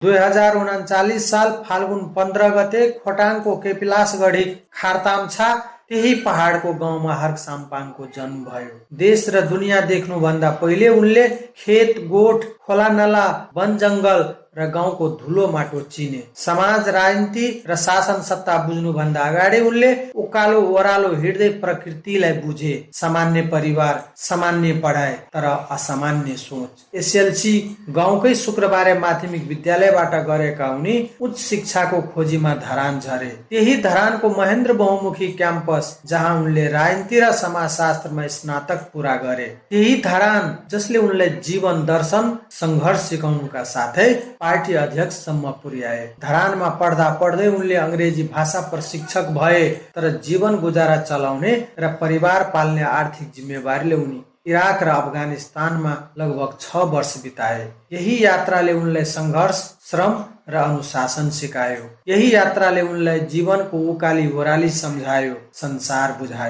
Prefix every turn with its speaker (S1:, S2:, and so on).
S1: 2039 साल फाल्गुन 15 गते खोटाङको केपिलासगढी खारताम्छा त्यही पहाडको गाउँमा हर्क साम्पाङको जन्म भयो। देश र दुनियाँ देख्नुभन्दा पहिले उनले खेत, गोठ, खोलानाला, वन जङ्गल र गाउँको धुलो माटो चिने। समाज, राजनीति र शासन सत्ता बुझ्नुभन्दा अगाडि उनले उकालो ओह्रालो हिँड्दै प्रकृतिलाई बुझे। सामान्य परिवार, सामान्य पढाइ, तर असामान्य सोच। एसएलसी गाउँकै शुक्रबारे माध्यमिक विद्यालयबाट गरेका उनी उच्च शिक्षाको खोजीमा धरान झरे। त्यही धरानको महेन्द्र बहुमुखी क्याम्पस जहाँ उनले राजनीति र समाजशास्त्रमा स्नातक पूरा गरे। त्यही धरान जसले उनलाई जीवन दर्शन, सङ्घर्ष सिकाउनुका साथै पार्टी अध्यक्षसम्म पुर्याए। धरानमा पढ्दा पढ्दै उनले अङ्ग्रेजी भाषा प्रशिक्षक भए, तर जीवन गुजारा चलाउने र परिवार पाल्ने आर्थिक जिम्मेवारीले उनी इराक र अफगानिस्तानमा लगभग 6 वर्ष बिताए। यही यात्राले उनलाई सङ्घर्ष, श्रम र अनुशासन सिकायो। यही यात्राले उनलाई जीवनको उकाली ओह्राली सम्झायो, संसार बुझायो।